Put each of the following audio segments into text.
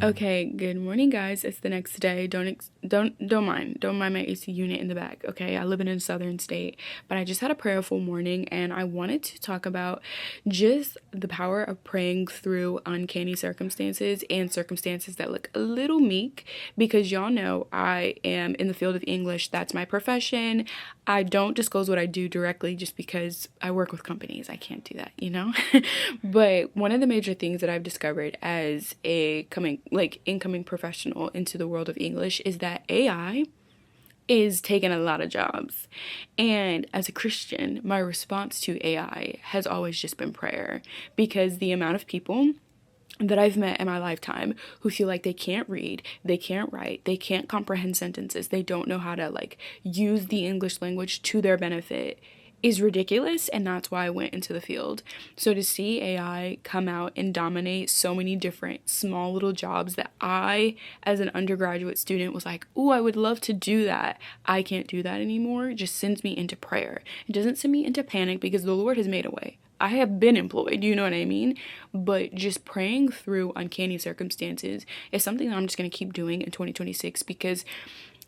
Okay, good morning, guys. It's the next day. Don't mind my AC unit in the back. Okay, I live in a southern state, but I just had a prayerful morning, and I wanted to talk about just the power of praying through uncanny circumstances and circumstances that look a little meek. Because y'all know I am in the field of English. That's my profession. I don't disclose what I do directly just because I work with companies. I can't do that, you know. But one of the major things that I've discovered as a incoming professional into the world of English is that AI is taking a lot of jobs. And as a Christian, my response to AI has always just been prayer, because the amount of people that I've met in my lifetime who feel like they can't read, they can't write, they can't comprehend sentences, they don't know how to use the English language to their benefit is ridiculous, and that's why I went into the field. So to see AI come out and dominate so many different small little jobs that I, as an undergraduate student, was like, oh, I would love to do that. I can't do that anymore. Just sends me into prayer. It doesn't send me into panic because the Lord has made a way. I have been employed, you know what I mean? But just praying through uncanny circumstances is something that I'm just going to keep doing in 2026, because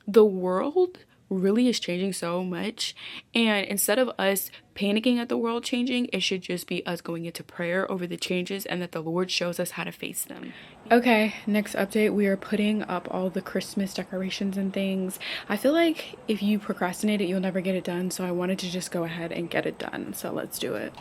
the world really is changing so much, and instead of us panicking at the world changing, it should just be us going into prayer over the changes and that the Lord shows us how to face them. Okay, next update, we are putting up all the Christmas decorations and things. I feel like if you procrastinate it, you'll never get it done, so I wanted to just go ahead and get it done, so let's do it.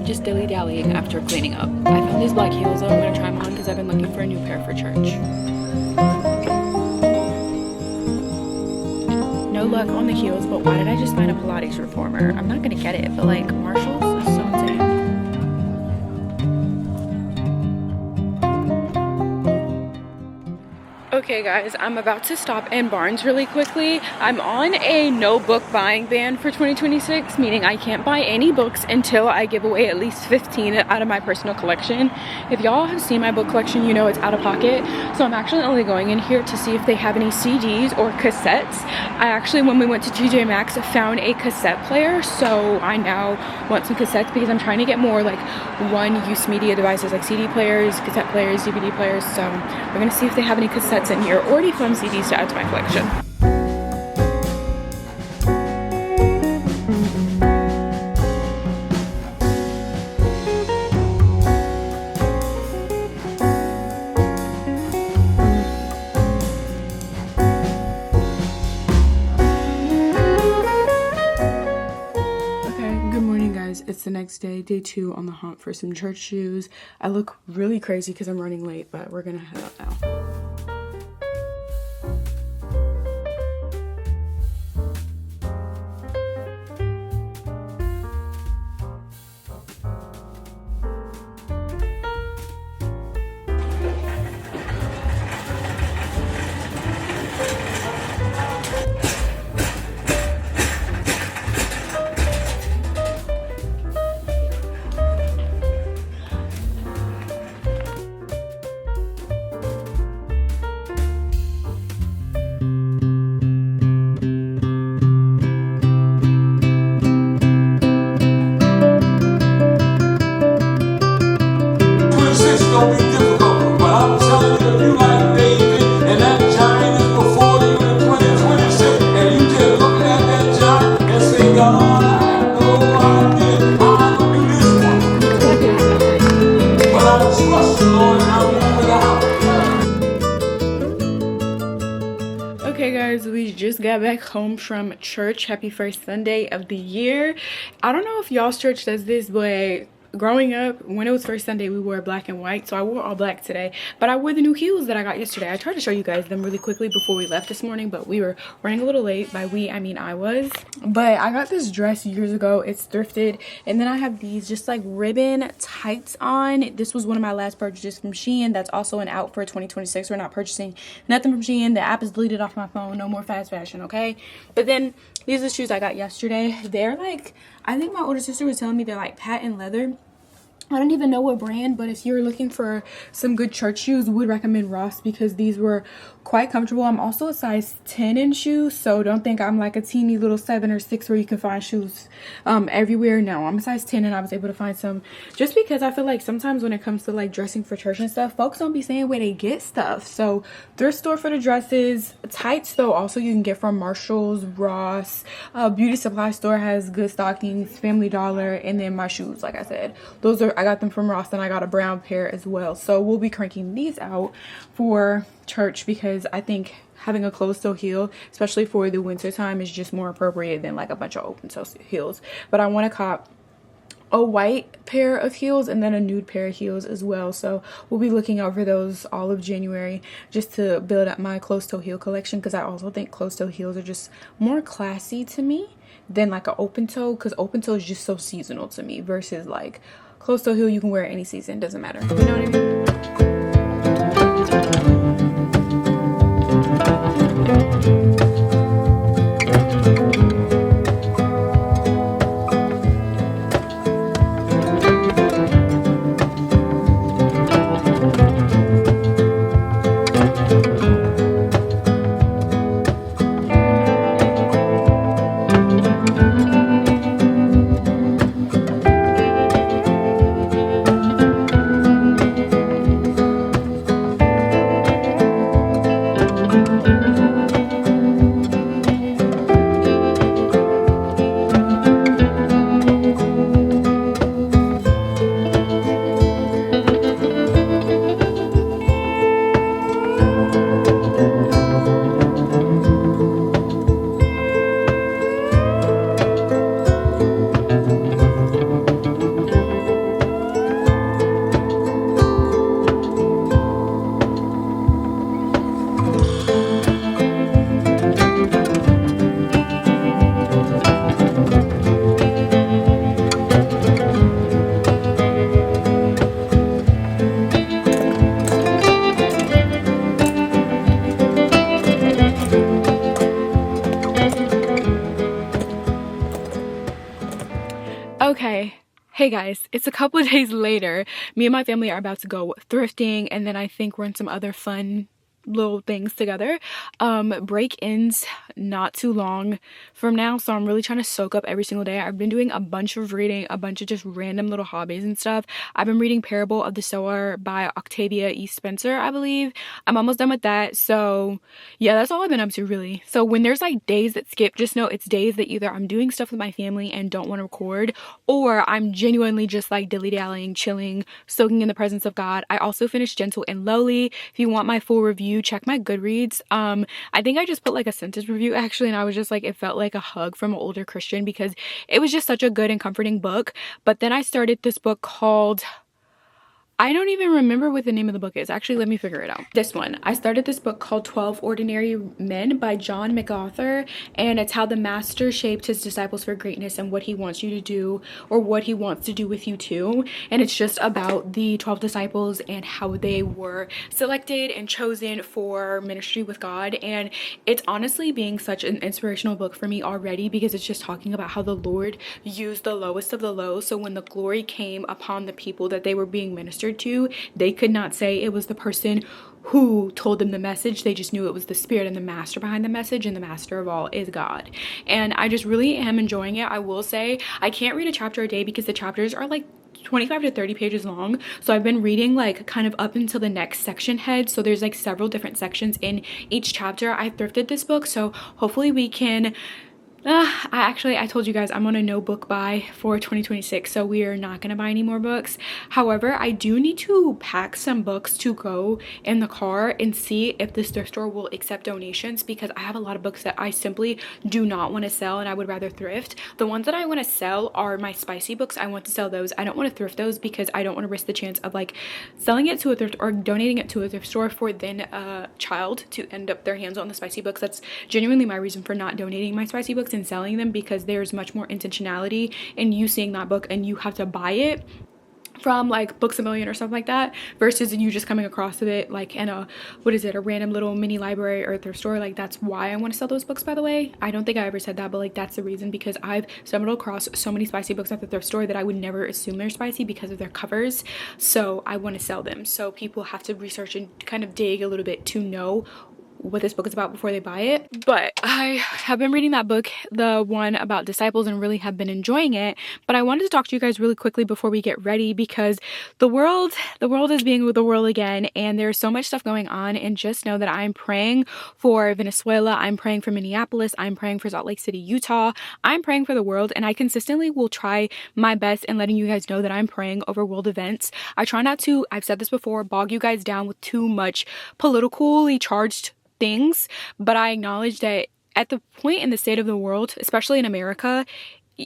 Just dilly-dallying after cleaning up. I found these black heels that I'm going to try them on because I've been looking for a new pair for church. No luck on the heels, but why did I just find a Pilates reformer? I'm not going to get it, but Marshall's is so insane. Okay guys, I'm about to stop in Barnes really quickly. I'm on a no book buying ban for 2026, meaning I can't buy any books until I give away at least 15 out of my personal collection. If y'all have seen my book collection, you know it's out of pocket. So I'm actually only going in here to see if they have any CDs or cassettes. I actually, when we went to TJ Maxx, found a cassette player. So I now want some cassettes because I'm trying to get more one-use media devices like CD players, cassette players, DVD players. So we're gonna see if they have any cassettes in here or any fun CDs to add to my collection. It's the next day, day 2 on the hunt for some church shoes. I look really crazy because I'm running late, but we're gonna head out now. Gonna be difficult, but I'm telling you, if you like David and that giant is before you in 2026, and you just looking at that giant and say, God, I know I did, I do this one, but I trust you, Lord, and I move it out. Okay guys, we just got back home from church. Happy first Sunday of the year. I don't know if y'all's church does this, but growing up, when it was first Sunday, we wore black and white, so I wore all black today. But I wore the new heels that I got yesterday. I tried to show you guys them really quickly before we left this morning, but we were running a little late. By we, I mean I was. But I got this dress years ago. It's thrifted, and then I have these just like ribbon tights on. This was one of my last purchases from Shein. That's also an out for 2026. We're not purchasing nothing from Shein. The app is deleted off my phone. No more fast fashion, okay? But then these are the shoes I got yesterday. They're like, I think my older sister was telling me they're like patent leather. I don't even know what brand, but if you're looking for some good church shoes, would recommend Ross because these were quite comfortable. I'm also a size 10 in shoes, so don't think I'm like a teeny little 7 or 6 where you can find shoes everywhere. No, I'm a size 10 and I was able to find some just because I feel like sometimes when it comes to like dressing for church and stuff, folks don't be saying where they get stuff. So thrift store for the dresses. Tights though also you can get from Marshall's, Ross, beauty supply store has good stockings, Family Dollar, and then my shoes, like I said, those are, I got them from Ross, and I got a brown pair as well. So we'll be cranking these out for church because I think having a closed toe heel, especially for the winter time, is just more appropriate than like a bunch of open toe heels. But I want to cop a white pair of heels and then a nude pair of heels as well. So we'll be looking out for those all of January just to build up my closed toe heel collection, because I also think closed toe heels are just more classy to me than like an open toe, because open toe is just so seasonal to me versus like closed toe heel you can wear any season, doesn't matter, you know what I mean? Okay, hey guys, it's a couple of days later. Me and my family are about to go thrifting, and then I think we're in some other fun little things together. Break ends not too long from now, so I'm really trying to soak up every single day. I've been doing a bunch of reading, a bunch of just random little hobbies and stuff. I've been reading Parable of the Sower by Octavia E. Spencer, I believe. I'm almost done with that, so yeah, that's all I've been up to really. So when there's like days that skip, just know it's days that either I'm doing stuff with my family and don't want to record, or I'm genuinely just like dilly-dallying, chilling, soaking in the presence of God. I also finished Gentle and Lowly. If you want my full review, check my Goodreads. I think I just put like a sentence review actually, and I was just like, it felt like a hug from an older Christian because it was just such a good and comforting book. But then I started this book called, I don't even remember what the name of the book is. Actually, let me figure it out. This one. I started this book called 12 Ordinary Men by John MacArthur, and it's how the master shaped his disciples for greatness and what he wants you to do, or what he wants to do with you too. And it's just about the 12 disciples and how they were selected and chosen for ministry with God. And it's honestly being such an inspirational book for me already, because it's just talking about how the Lord used the lowest of the low. So when the glory came upon the people that they were being ministered to, they could not say it was the person who told them the message. They just knew it was the Spirit and the master behind the message, and the master of all is God. And I just really am enjoying it. I will say I can't read a chapter a day because the chapters are like 25 to 30 pages long, so I've been reading like kind of up until the next section head. So there's like several different sections in each chapter. I thrifted this book, so hopefully we can I told you guys I'm on a no book buy for 2026, so we are not going to buy any more books. However, I do need to pack some books to go in the car and see if this thrift store will accept donations, because I have a lot of books that I simply do not want to sell and I would rather thrift. The ones that I want to sell are my spicy books. I want to sell those. I don't want to thrift those because I don't want to risk the chance of like selling it to a thrift or donating it to a thrift store for then a child to end up their hands on the spicy books. That's genuinely my reason for not donating my spicy books and selling them, because there's much more intentionality in you seeing that book and you have to buy it from like Books A Million or something like that, versus you just coming across it like in a a random little mini library or thrift store. Like, that's why I want to sell those books, by the way. I don't think I ever said that, but like that's the reason, because I've stumbled across so many spicy books at the thrift store that I would never assume they're spicy because of their covers. So I want to sell them, so people have to research and kind of dig a little bit to know what this book is about before they buy it. But I have been reading that book, the one about disciples, and really have been enjoying it. But I wanted to talk to you guys really quickly before we get ready, because the world is being the world again, and there's so much stuff going on. And just know that I'm praying for Venezuela, I'm praying for Minneapolis, I'm praying for Salt Lake City, Utah, I'm praying for the world, and I consistently will try my best in letting you guys know that I'm praying over world events. I try not to, I've said this before, bog you guys down with too much politically charged things, but I acknowledge that at the point in the state of the world, especially in America,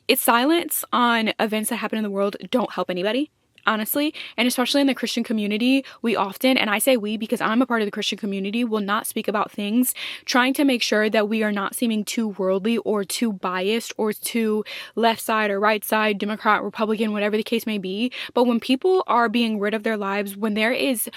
it's silence on events that happen in the world don't help anybody, honestly. And especially in the Christian community, we often, and I say we because I'm a part of the Christian community, will not speak about things, trying to make sure that we are not seeming too worldly or too biased or too left side or right side, Democrat, Republican, whatever the case may be. But when people are being rid of their lives, when there is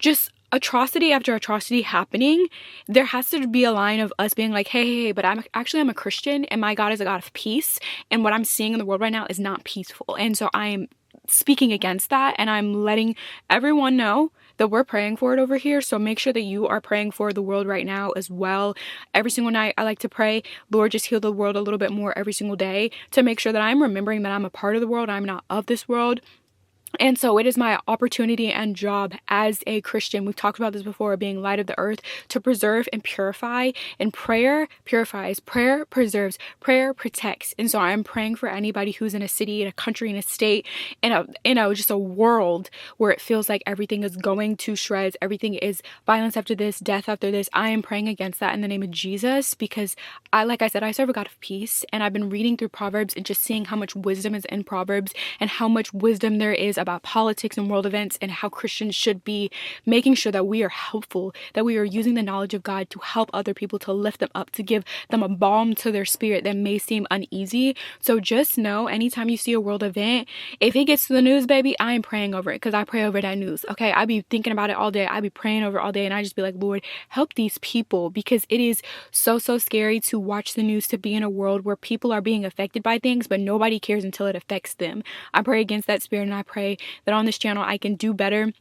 just atrocity after atrocity happening, there has to be a line of us being like, hey, but I'm a Christian, and my God is a God of peace, and what I'm seeing in the world right now is not peaceful. And so I'm speaking against that, and I'm letting everyone know that we're praying for it over here. So make sure that you are praying for the world right now as well. Every single night I like to pray, Lord, just heal the world a little bit more every single day, to make sure that I'm remembering that I'm a part of the world, I'm not of this world. And so it is my opportunity and job as a Christian, we've talked about this before, being light of the earth, to preserve and purify. And prayer purifies, prayer preserves, prayer protects. And so I'm praying for anybody who's in a city, in a country, in a state, in a just a world where it feels like everything is going to shreds, everything is violence after this, death after this. I am praying against that in the name of Jesus, because like I said, I serve a God of peace, and I've been reading through Proverbs and just seeing how much wisdom is in Proverbs and how much wisdom there is about politics and world events, and how Christians should be making sure that we are helpful, that we are using the knowledge of God to help other people, to lift them up, to give them a balm to their spirit that may seem uneasy. So just know, anytime you see a world event, if it gets to the news, baby, I am praying over it, because I pray over that news. Okay, I be thinking about it all day, I be praying over it all day, and I just be like, Lord, help these people, because it is so scary to watch the news, to be in a world where people are being affected by things, but nobody cares until it affects them. I pray against that spirit, and I pray that on this channel I can do better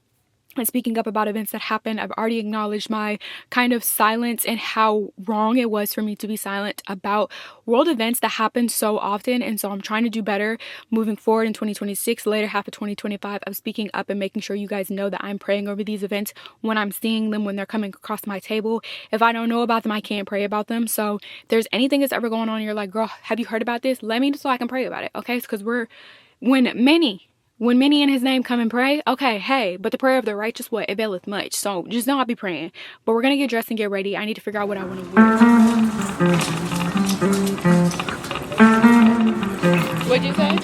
and speaking up about events that happen. I've already acknowledged my kind of silence and how wrong it was for me to be silent about world events that happen so often. And so I'm trying to do better moving forward in 2026, later half of 2025, of speaking up and making sure you guys know that I'm praying over these events when I'm seeing them, when they're coming across my table. If I don't know about them, I can't pray about them. So if there's anything that's ever going on and you're like, girl, have you heard about this? Let me know so I can pray about it. Okay, because when many in his name come and pray, okay, hey, but the prayer of the righteous, what? It availeth much. So just know I'll be praying. But we're going to get dressed and get ready. I need to figure out what I want to wear. What'd you say?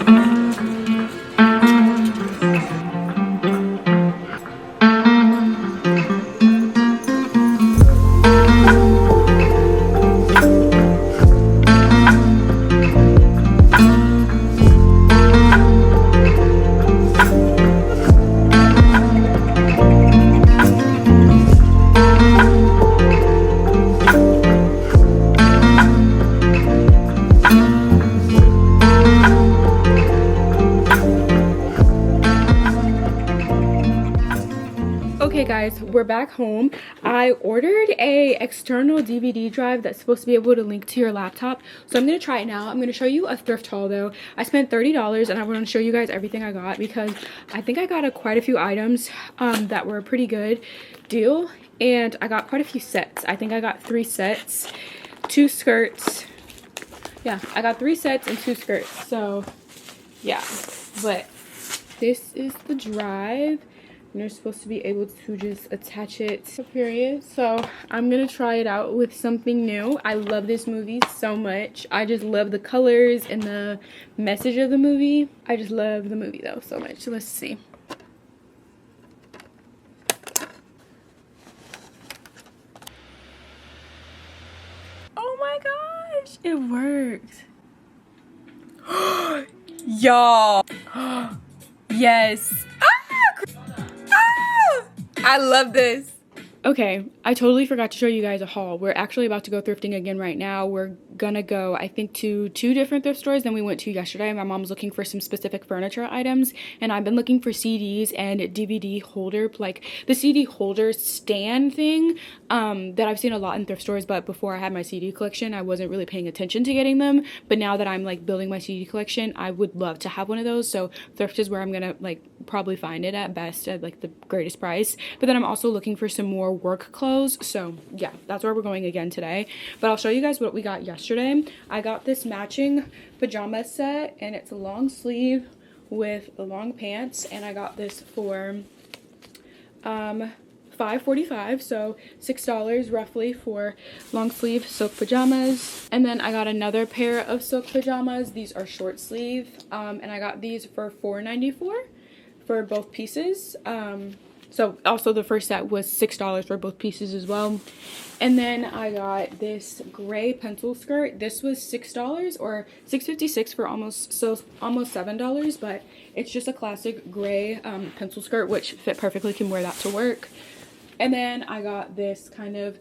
Okay guys, we're back home. I ordered a external DVD drive that's supposed to be able to link to your laptop. So I'm going to try it now. I'm going to show you a thrift haul though. I spent $30 and I want to show you guys everything I got, because I think I got quite a few items that were a pretty good deal. And I got quite a few sets. I think I got 3 sets, 2 skirts, yeah, I got 3 sets and 2 skirts. So yeah, but this is the drive. And you're supposed to be able to just attach it to period. So I'm gonna try it out with something new. I love this movie so much. I just love the colors and the message of the movie. I just love the movie though so much. So let's see. Oh my gosh, it worked. Y'all. Yes. I love this. Okay, I totally forgot to show you guys a haul. We're actually about to go thrifting again right now. We're gonna go, I think, to 2 different thrift stores than we went to yesterday. My mom's looking for some specific furniture items, and I've been looking for CDs and DVD holder, like the CD holder stand thing that I've seen a lot in thrift stores, but before I had my CD collection, I wasn't really paying attention to getting them. But now that I'm like building my CD collection, I would love to have one of those. So thrift is where I'm gonna like probably find it at best at like the greatest price. But then I'm also looking for some more work clothes. So yeah, that's where we're going again today. But I'll show you guys what we got yesterday. I got this matching pajama set, and it's a long sleeve with the long pants, and I got this for $5.45, so $6 roughly for long sleeve silk pajamas. And then I got another pair of silk pajamas. These are short sleeve, and I got these for $4.94 for both pieces. So also the first set was $6 for both pieces as well. And then I got this gray pencil skirt. This was $6 or $6.56 for almost $7, but it's just a classic gray pencil skirt, which fit perfectly. Can wear that to work. And then I got this kind of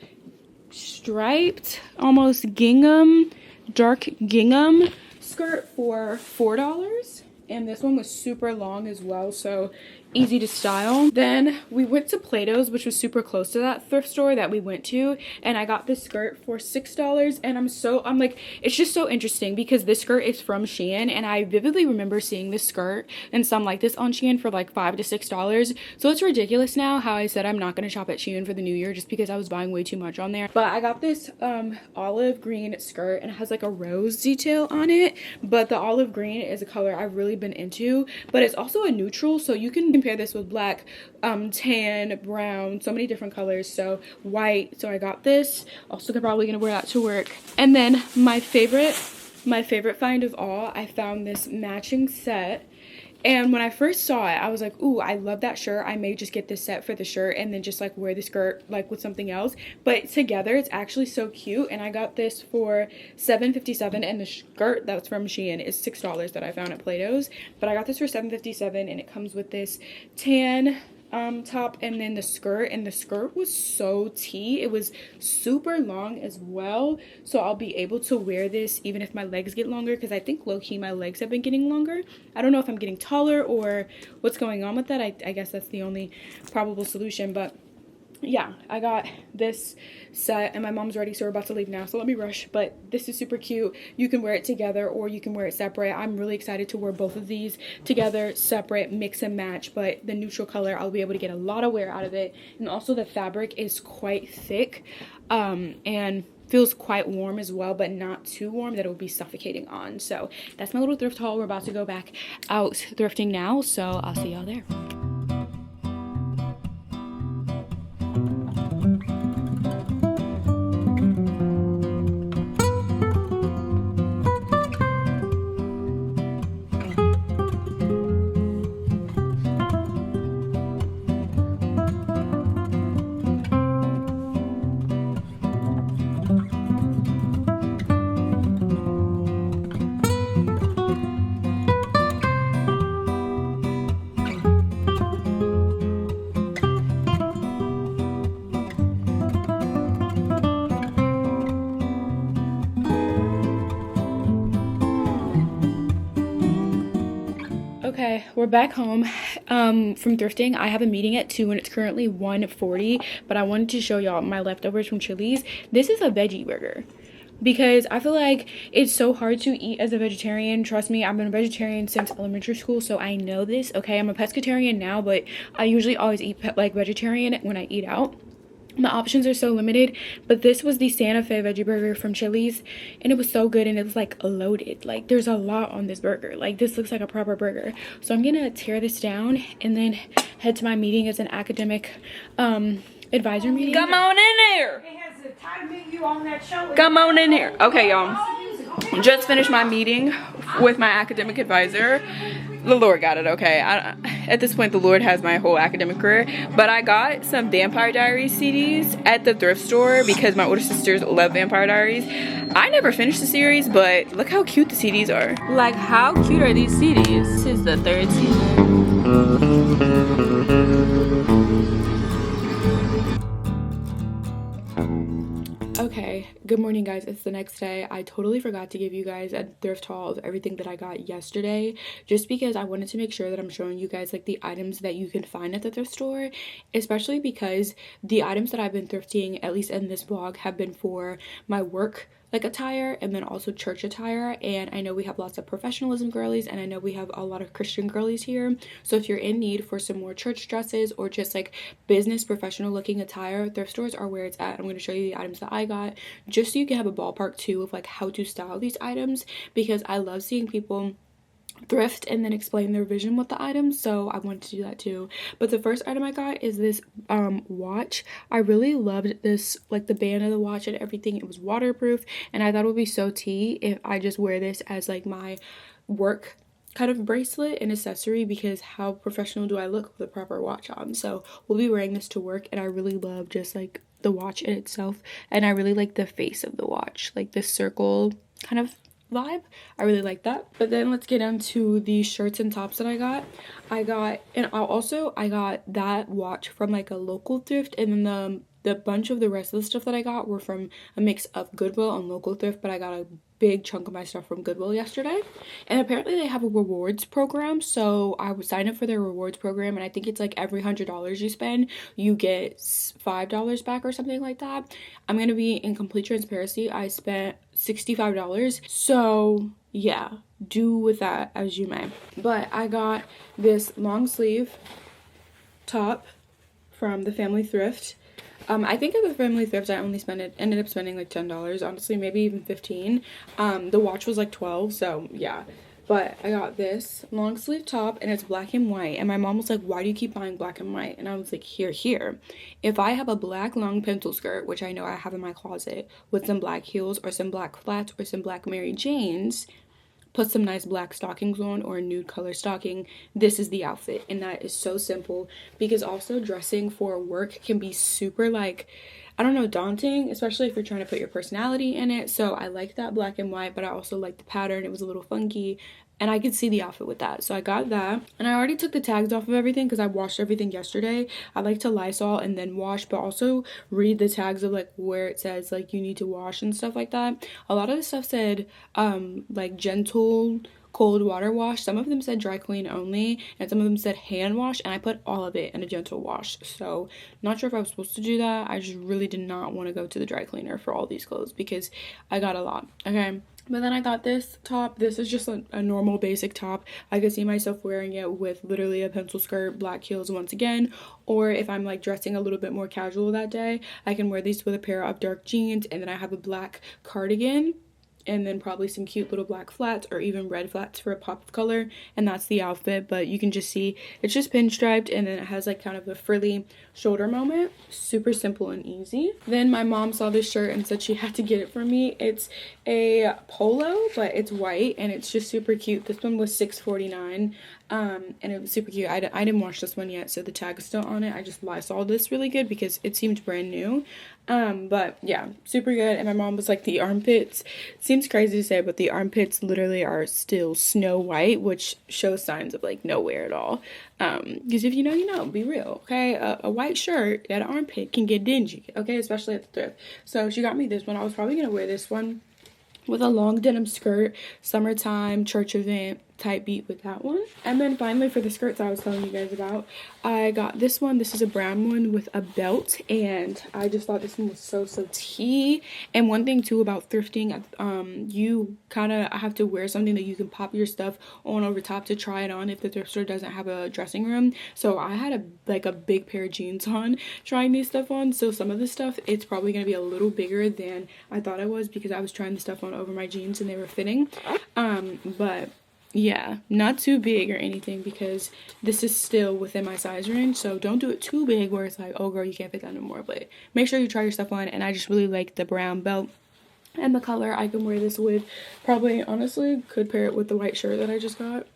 striped, almost gingham, dark gingham skirt for $4. And this one was super long as well, so easy to style. Then we went to Plato's, which was super close to that thrift store that we went to, and I got this skirt for $6. And I'm like, it's just so interesting because this skirt is from Shein, and I vividly remember seeing this skirt and some like this on Shein for like $5 to $6. So it's ridiculous now how I said I'm not gonna shop at Shein for the new year just because I was buying way too much on there. But I got this olive green skirt, and it has like a rose detail on it, but the olive green is a color I've really been into, but it's also a neutral, so you can compare this with black, tan, brown, so many different colors, so white. So I got this. Also probably gonna wear that to work. And then my favorite find of all, I found this matching set. And when I first saw it, I was like, ooh, I love that shirt. I may just get this set for the shirt and then just like wear the skirt like with something else. But together, it's actually so cute. And I got this for $7.57, and the skirt that's from Shein is $6 that I found at Plato's. But I got this for $7.57, and it comes with this tan top and then the skirt, and the skirt was so tea. It was super long as well, so I'll be able to wear this even if my legs get longer, because I think low-key my legs have been getting longer. I don't know if I'm getting taller or what's going on with that. I guess that's the only probable solution. But yeah, I got this set, and my mom's ready, so we're about to leave now, so let me rush. But this is super cute. You can wear it together or you can wear it separate. I'm really excited to wear both of these together, separate, mix and match. But the neutral color, I'll be able to get a lot of wear out of it. And also the fabric is quite thick, and feels quite warm as well, but not too warm that it will be suffocating on. So that's my little thrift haul. We're about to go back out thrifting now, so I'll see y'all there. Okay, we're back home from thrifting. I have a meeting at 2 and it's currently 1:40, but I wanted to show y'all my leftovers from Chili's. This is a veggie burger because I feel like it's so hard to eat as a vegetarian. Trust me, I've been a vegetarian since elementary school, so I know this. Okay, I'm a pescatarian now, but I usually always eat like vegetarian when I eat out. My options are so limited, but this was the Santa Fe veggie burger from Chili's, and it was so good, and it was like loaded. Like there's a lot on this burger. Like this looks like a proper burger. So I'm gonna tear this down and then head to my meeting as an academic advisor meeting. Come on in here. Come on in here. Okay, y'all. Just finished my meeting with my academic advisor. The Lord got it, okay. At this point, the Lord has my whole academic career. But I got some Vampire Diaries CDs at the thrift store because my older sisters love Vampire Diaries. I never finished the series, but look how cute the CDs are. Like, how cute are these CDs? This is the 3rd season. Okay, good morning guys. It's the next day. I totally forgot to give you guys a thrift haul of everything that I got yesterday, just because I wanted to make sure that I'm showing you guys like the items that you can find at the thrift store, especially because the items that I've been thrifting, at least in this vlog, have been for my work like attire and then also church attire. And I know we have lots of professionalism girlies, and I know we have a lot of Christian girlies here. So if you're in need for some more church dresses or just like business professional looking attire, thrift stores are where it's at. I'm going to show you the items that I got, just so you can have a ballpark too of like how to style these items, because I love seeing people thrift and then explain their vision with the items, so I wanted to do that too. But the first item I got is this watch. I really loved this, like the band of the watch and everything. It was waterproof, and I thought it would be so tea if I just wear this as like my work kind of bracelet and accessory, because how professional do I look with a proper watch on? So we'll be wearing this to work, and I really love just like the watch in itself, and I really like the face of the watch, like this circle kind of vibe. I really like that. But then let's get into the shirts and tops that I got. I got that watch from like a local thrift, and then the bunch of the rest of the stuff that I got were from a mix of Goodwill and local thrift, but I got a big chunk of my stuff from Goodwill yesterday. And apparently they have a rewards program, so I would sign up for their rewards program, and I think it's like every $100 you spend you get $5 back or something like that. I'm gonna be in complete transparency, I spent $65, so yeah, do with that as you may. But I got this long sleeve top from the Family Thrift. I think at the Family Thrift I ended up spending like $10, honestly, maybe even 15. The watch was like 12, so yeah. But I got this long sleeve top, and it's black and white, and my mom was like, why do you keep buying black and white? And I was like, here, if I have a black long pencil skirt, which I know I have in my closet, with some black heels or some black flats or some black Mary Janes, put some nice black stockings on or a nude color stocking, this is the outfit. And that is so simple, because also dressing for work can be super like, I don't know, daunting, especially if you're trying to put your personality in it. So I like that black and white, but I also like the pattern. It was a little funky, and I could see the outfit with that. So I got that, and I already took the tags off of everything because I washed everything yesterday. I like to Lysol and then wash, but also read the tags of like where it says like you need to wash and stuff like that. A lot of the stuff said like gentle cold water wash. Some of them said dry clean only, and some of them said hand wash, and I put all of it in a gentle wash. So not sure if I was supposed to do that. I just really did not want to go to the dry cleaner for all these clothes because I got a lot. Okay, but then I got this top. This is just a normal basic top. I could see myself wearing it with literally a pencil skirt, black heels once again, or if I'm like dressing a little bit more casual that day, I can wear these with a pair of dark jeans, and then I have a black cardigan, and then probably some cute little black flats or even red flats for a pop of color, and that's the outfit. But you can just see it's just pinstriped, and then it has like kind of a frilly shoulder moment. Super simple and easy. Then my mom saw this shirt and said she had to get it for me. It's a polo, but it's white, and it's just super cute. This one was $6.49, and it was super cute. I didn't wash this one yet, so the tag is still on it. I just Lysoled this really good because it seemed brand new. But yeah, super good. And my mom was like, the armpits, seems crazy to say, but the armpits literally are still snow white, which shows signs of like no wear at all. Because if you know, you know, be real, okay? A white shirt at an armpit can get dingy, okay? Especially at the thrift. So she got me this one. I was probably gonna wear this one with a long denim skirt, summertime, church event, tight beat with that one. And then finally for the skirts I was telling you guys about, I got this one. This is a brown one with a belt, and I just thought this one was so tea. And one thing too about thrifting, you kind of have to wear something that you can pop your stuff on over top to try it on if the thrift store doesn't have a dressing room. So I had a big pair of jeans on trying these stuff on, so some of the stuff it's probably gonna be a little bigger than I thought it was because I was trying the stuff on over my jeans and they were fitting. But yeah, not too big or anything because this is still within my size range, so don't do it too big where it's like, oh girl, you can't fit that no more. But make sure you try your stuff on. And I just really like the brown belt and the color. I can wear this with, probably honestly could pair it with the white shirt that I just got,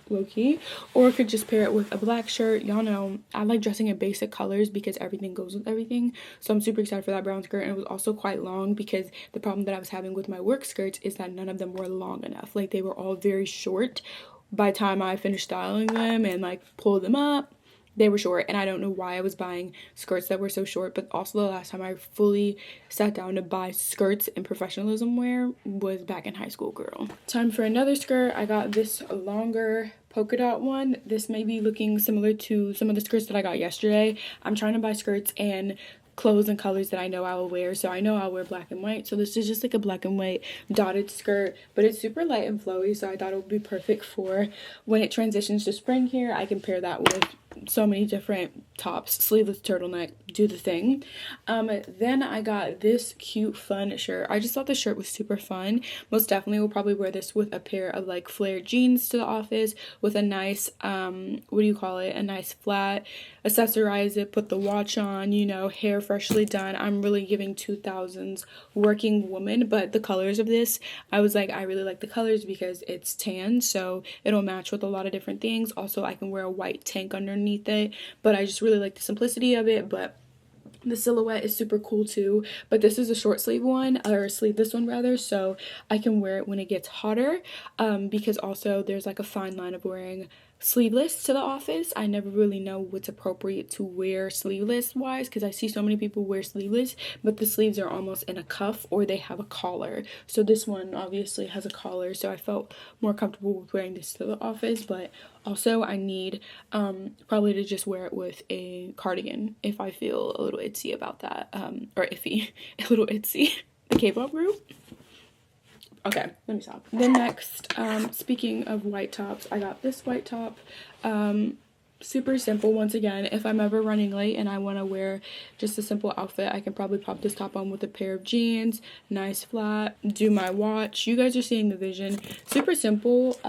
low-key, or could just pair it with a black shirt. Y'all know I like dressing in basic colors because everything goes with everything, so I'm super excited for that brown skirt. And it was also quite long because the problem that I was having with my work skirts is that none of them were long enough. Like, they were all very short by the time I finished styling them and like pulled them up. They were short, and I don't know why I was buying skirts that were so short. But also the last time I fully sat down to buy skirts in professionalism wear was back in high school, girl. Time for another skirt. I got this longer polka dot one. This may be looking similar to some of the skirts that I got yesterday. I'm trying to buy skirts and clothes and colors that I know I will wear. So I know I'll wear black and white. So this is just like a black and white dotted skirt, but it's super light and flowy. So I thought it would be perfect for when it transitions to spring here. I can pair that with so many different tops, sleeveless turtleneck, do the thing. Then I got this cute fun shirt. I just thought the shirt was super fun. Most definitely will probably wear this with a pair of like flared jeans to the office with a nice what do you call it, a nice flat, accessorize it, put the watch on, you know, hair freshly done. I'm really giving 2000s working woman. But the colors of this, I was like, I really like the colors because it's tan, so it'll match with a lot of different things. Also, I can wear a white tank underneath it, but I just really like the simplicity of it. But the silhouette is super cool too. But this is a short sleeve one, or sleeveless one rather, so I can wear it when it gets hotter, because also there's like a fine line of wearing sleeveless to the office. I never really know what's appropriate to wear sleeveless wise because I see so many people wear sleeveless but the sleeves are almost in a cuff or they have a collar. So this one obviously has a collar, so I felt more comfortable with wearing this to the office. But also I need probably to just wear it with a cardigan if I feel a little itsy about that, or iffy, a little itsy. The K-pop group. Okay, let me stop. Then next, speaking of white tops, I got this white top. Super simple. Once again, if I'm ever running late and I want to wear just a simple outfit, I can probably pop this top on with a pair of jeans, nice flat, do my watch. You guys are seeing the vision. Super simple.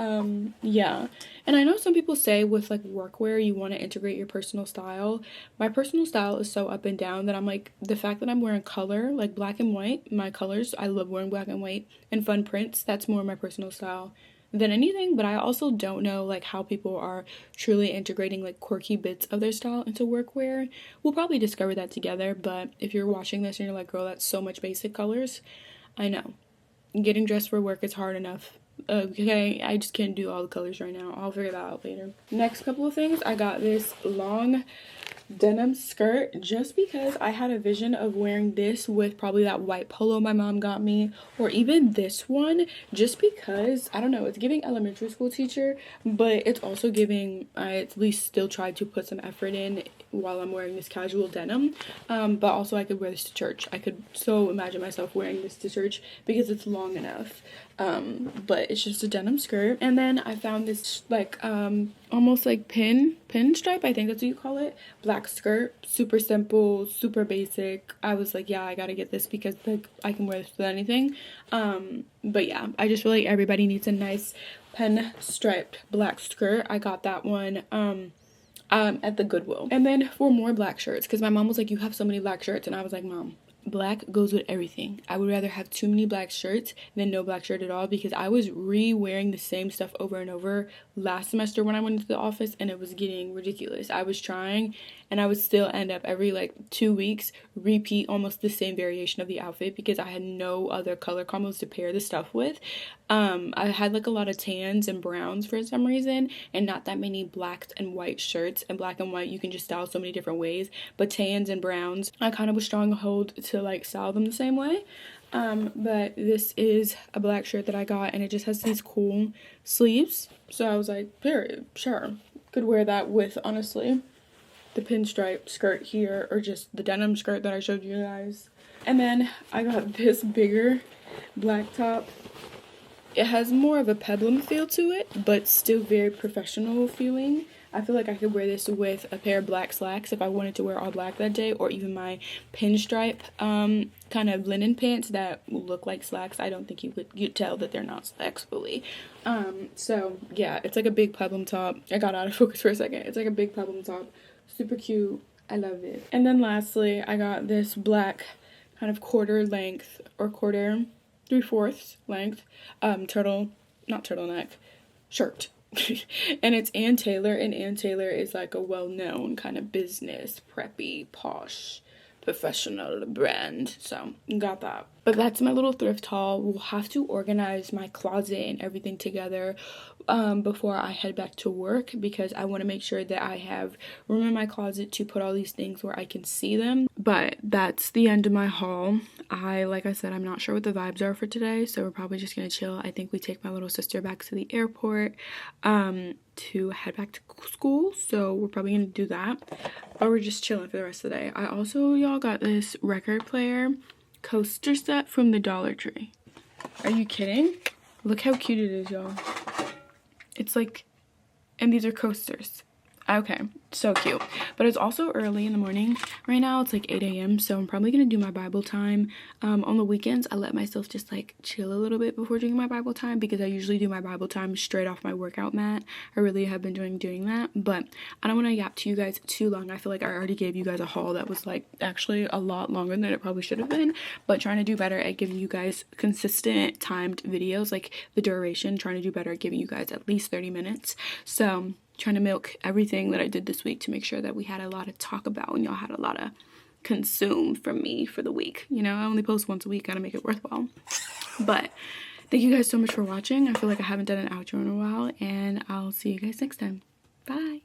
Yeah. And I know some people say with like workwear you want to integrate your personal style. My personal style is so up and down that I'm like, the fact that I'm wearing color, like black and white, my colors, I love wearing black and white, and fun prints, that's more my personal style than anything. But I also don't know like how people are truly integrating like quirky bits of their style into workwear. We'll probably discover that together. But if you're watching this and you're like, girl, that's so much basic colors, I know getting dressed for work is hard enough. Okay, I just can't do all the colors right now. I'll figure that out later. Next couple of things, I got this long denim skirt just because I had a vision of wearing this with probably that white polo my mom got me, or even this one, just because I don't know, it's giving elementary school teacher, but it's also giving, I at least still tried to put some effort in while I'm wearing this casual denim. But also I could wear this to church. I could so imagine myself wearing this to church because it's long enough. But it's just a denim skirt. And then I found this like almost like pinstripe, I think that's what you call it, black skirt, super simple, super basic. I was like, yeah, I gotta get this because like I can wear this with anything. But yeah, I just feel like everybody needs a nice pen striped black skirt. I got that one at the Goodwill. And then for more black shirts, because my mom was like, you have so many black shirts, and I was like, Mom, black goes with everything. I would rather have too many black shirts than no black shirt at all, because I was re-wearing the same stuff over and over last semester when I went into the office, and it was getting ridiculous. I was trying, and I would still end up every like 2 weeks repeat almost the same variation of the outfit because I had no other color combos to pair the stuff with. I had like a lot of tans and browns for some reason, and not that many blacks and white shirts. And black and white you can just style so many different ways, but tans and browns I kind of was stronghold to like style them the same way. But this is a black shirt that I got, and it just has these cool sleeves. So I was like, period, sure. Could wear that with, honestly, the pinstripe skirt here, or just the denim skirt that I showed you guys. And then I got this bigger black top. It has more of a peplum feel to it, but still very professional feeling. I feel like I could wear this with a pair of black slacks if I wanted to wear all black that day, or even my pinstripe kind of linen pants that look like slacks. I don't think you'd tell that they're not slacks fully. So yeah, it's like a big peplum top. I got out of focus for a second. It's like a big peplum top. Super cute. I love it. And then lastly, I got this black kind of quarter length, or quarter 3/4 length turtleneck shirt. And it's Ann Taylor, and Ann Taylor is like a well-known kind of business, preppy, posh, professional brand. So got that. But that's my little thrift haul. We'll have to organize my closet and everything together before I head back to work, because I want to make sure that I have room in my closet to put all these things where I can see them. But that's the end of my haul. Like I said, I'm not sure what the vibes are for today, so we're probably just gonna chill. I think we take my little sister back to the airport to head back to school, so we're probably gonna do that, or we're just chilling for the rest of the day. I also, y'all, got this record player coaster set from the Dollar Tree. Are you kidding? Look how cute it is, y'all. It's like, and these are coasters. Okay, so cute. But it's also early in the morning right now. It's like 8 a.m. so I'm probably gonna do my Bible time. On the weekends, I let myself just like chill a little bit before doing my Bible time, because I usually do my Bible time straight off my workout mat. I really have been doing that, but I don't want to yap to you guys too long. I feel like I already gave you guys a haul that was like actually a lot longer than it probably should have been, but trying to do better at giving you guys consistent timed videos, like the duration, trying to do better at giving you guys at least 30 minutes. So trying to milk everything that I did this week to make sure that we had a lot to talk about and y'all had a lot to consume from me for the week. You know, I only post once a week, gotta make it worthwhile. But thank you guys so much for watching. I feel like I haven't done an outro in a while, and I'll see you guys next time. Bye.